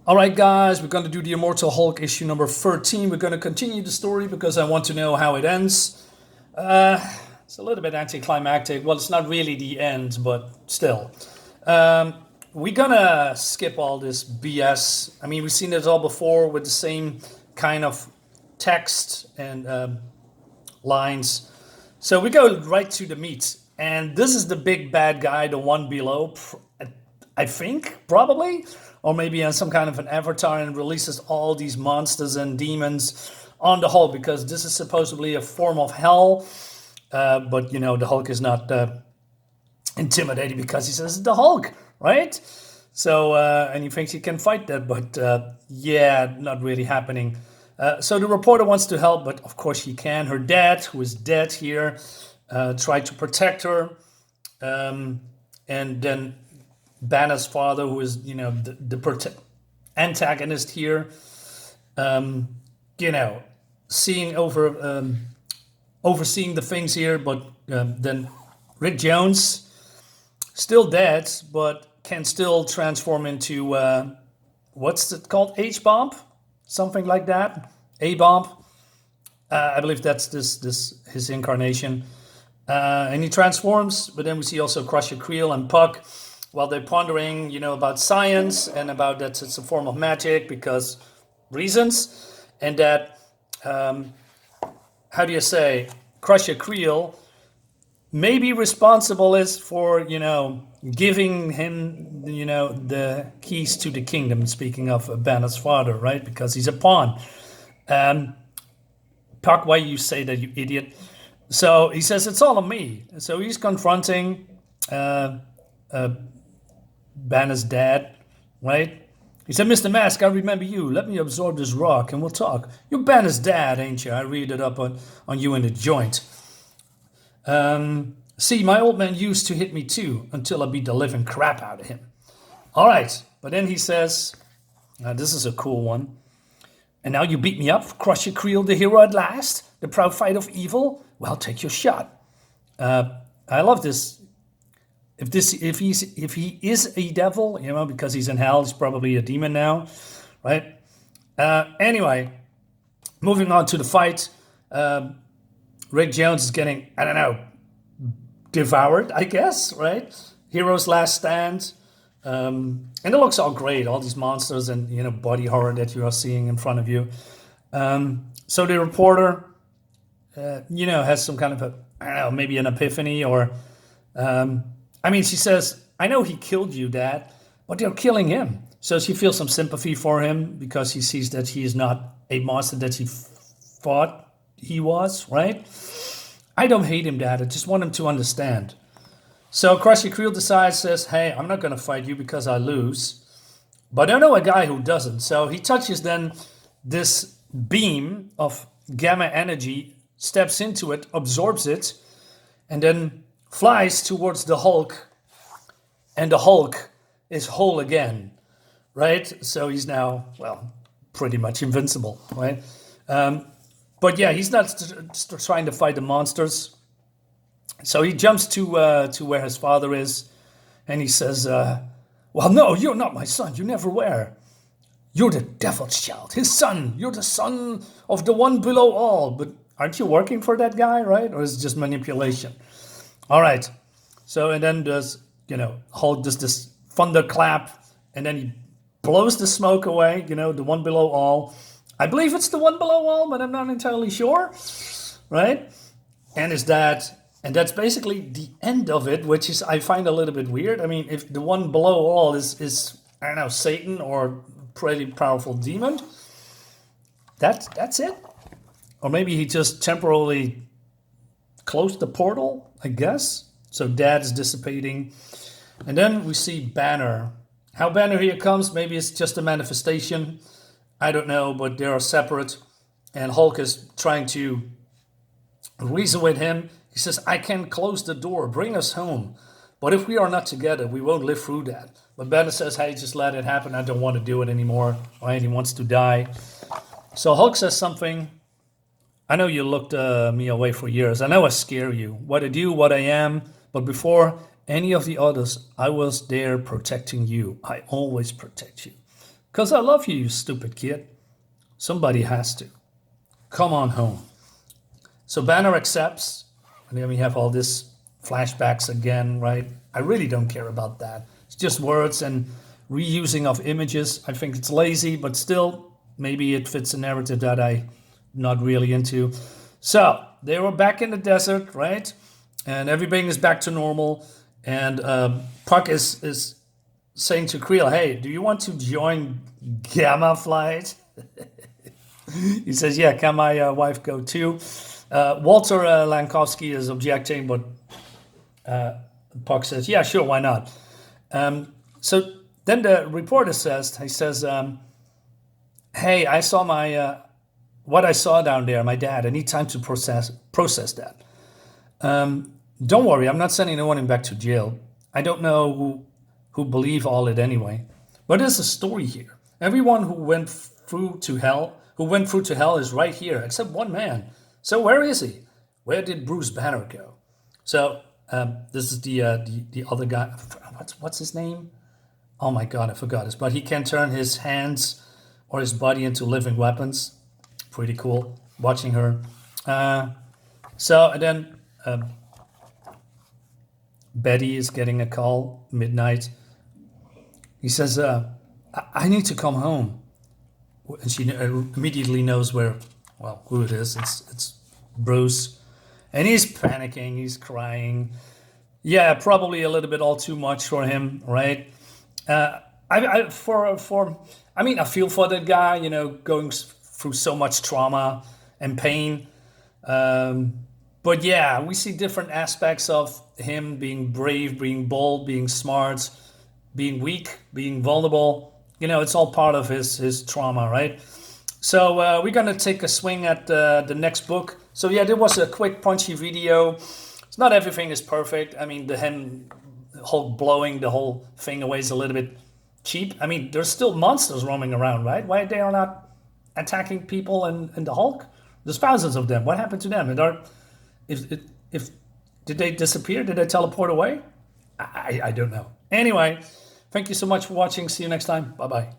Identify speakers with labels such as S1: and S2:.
S1: All right, guys, we're going to do the Immortal Hulk issue number 13. We're going to continue the story because I want to know how it ends. It's a little bit anticlimactic. Well, it's not really the end, but still. We're going to skip all this BS. I mean, we've seen it all before with the same kind of text and lines. So we go right to the meat. And this is the big bad guy, the one below, I think, probably. Or maybe on some kind of an avatar and releases all these monsters and demons on the Hulk, because this is supposedly a form of hell. But, you know, the Hulk is not intimidated because he says the Hulk, right? So, and he thinks he can fight that, but yeah, not really happening. So the reporter wants to help, but of course he can. Her dad, who is dead here, tried to protect her. And then Banner's father, who is, you know, the antagonist here, you know, overseeing the things here, but then Rick Jones, still dead, but can still transform into, what's it called? H-bomb? Something like that. A-bomb. I believe that's his incarnation. And he transforms, but then we see also Crusher Creel and Puck, while they're pondering, you know, about science and about that it's a form of magic because reasons, and that, how do you say, Crusher Creel may be responsible is for, you know, giving him, you know, the keys to the kingdom, speaking of Banner's father, right? Because he's a pawn. Puck, why you say that, you idiot? So he says, it's all on me. So he's confronting Banner's dad, right? He said, Mr. Mask, I remember you. Let me absorb this rock and we'll talk. You're Banner's dad, ain't you? I read it up on you in the joint. See, my old man used to hit me too until I beat the living crap out of him. All right. But then he says, this is a cool one. And now you beat me up, Crusher Creel, the hero at last, the proud fight of evil. Well, take your shot. I love this. If he is a devil, you know, because he's in hell, he's probably a demon now, right? Anyway, moving on to the fight. Rick Jones is getting, I don't know, devoured, I guess, right? Hero's last stand. And it looks all great, all these monsters and, you know, body horror that you are seeing in front of you. So the reporter, you know, has some kind of a, I don't know, maybe an epiphany or, I mean, she says, I know he killed you, Dad, but they're killing him. So she feels some sympathy for him because he sees that he is not a monster that he thought he was, right? I don't hate him, Dad. I just want him to understand. So Crusher Creel decides, says, hey, I'm not going to fight you because I lose. But I know a guy who doesn't. So he touches then this beam of gamma energy, steps into it, absorbs it, and then flies towards the Hulk, and the Hulk is whole again, right? So he's now, well, pretty much invincible, right? But yeah, he's not trying to fight the monsters. So he jumps to where his father is, and he says, well, no, you're not my son. You never were. You're the devil's child, his son. You're the son of the one below all. But aren't you working for that guy, right? Or is it just manipulation? All right. So, and then does, you know, Hulk does this thunderclap, and then he blows the smoke away, you know, the one below all. I believe it's the one below all, but I'm not entirely sure, right? And that's basically the end of it, which is, I find a little bit weird. I mean, if the one below all is I don't know, Satan or pretty powerful demon, that's it. Or maybe he just temporarily closed the portal, I guess. So Dad is dissipating. And then we see Banner. How Banner here comes, maybe it's just a manifestation. I don't know, but they are separate. And Hulk is trying to reason with him. He says, I can close the door, bring us home. But if we are not together, we won't live through that. But Banner says, hey, just let it happen. I don't want to do it anymore. Right? He wants to die. So Hulk says something. I know you looked me away for years. I know I scare you. What I do, what I am. But before any of the others, I was there protecting you. I always protect you. Because I love you, you stupid kid. Somebody has to. Come on home. So Banner accepts, and then we have all this flashbacks again, right? I really don't care about that. It's just words and reusing of images. I think it's lazy, but still, maybe it fits a narrative that I'm not really into. So they were back in the desert, right? And everything is back to normal. And Puck is saying to Creel, hey, do you want to join Gamma Flight? He says, yeah, can my wife go too? Walter Lankowski is objecting, but Puck says, yeah, sure, why not? So then the reporter says, hey, I saw what I saw down there, my dad. I need time to process that. Don't worry, I'm not sending anyone back to jail. I don't know who believe all it anyway. But there's a story here. Everyone who went through to hell is right here, except one man. So where is he? Where did Bruce Banner go? So this is the other guy. What's his name? Oh my God, I forgot this. But he can turn his hands or his body into living weapons. Pretty cool. Watching her. So and then Betty is getting a call midnight. He says, I need to come home. And she immediately knows who it is. It's Bruce. And he's panicking. He's crying. Yeah, probably a little bit all too much for him, right? I feel for that guy, going through so much trauma and pain. But yeah, we see different aspects of him being brave, being bold, being smart, being weak, being vulnerable. It's all part of his trauma, right? So we're going to take a swing at the next book. So yeah, there was a quick punchy video. It's not everything is perfect. I mean, the Hulk blowing the whole thing away is a little bit cheap. I mean, there's still monsters roaming around, right? Why they are not attacking people and the Hulk? There's thousands of them. What happened to them? If did they disappear? Did they teleport away? I don't know. Anyway, thank you so much for watching. See you next time. Bye-bye.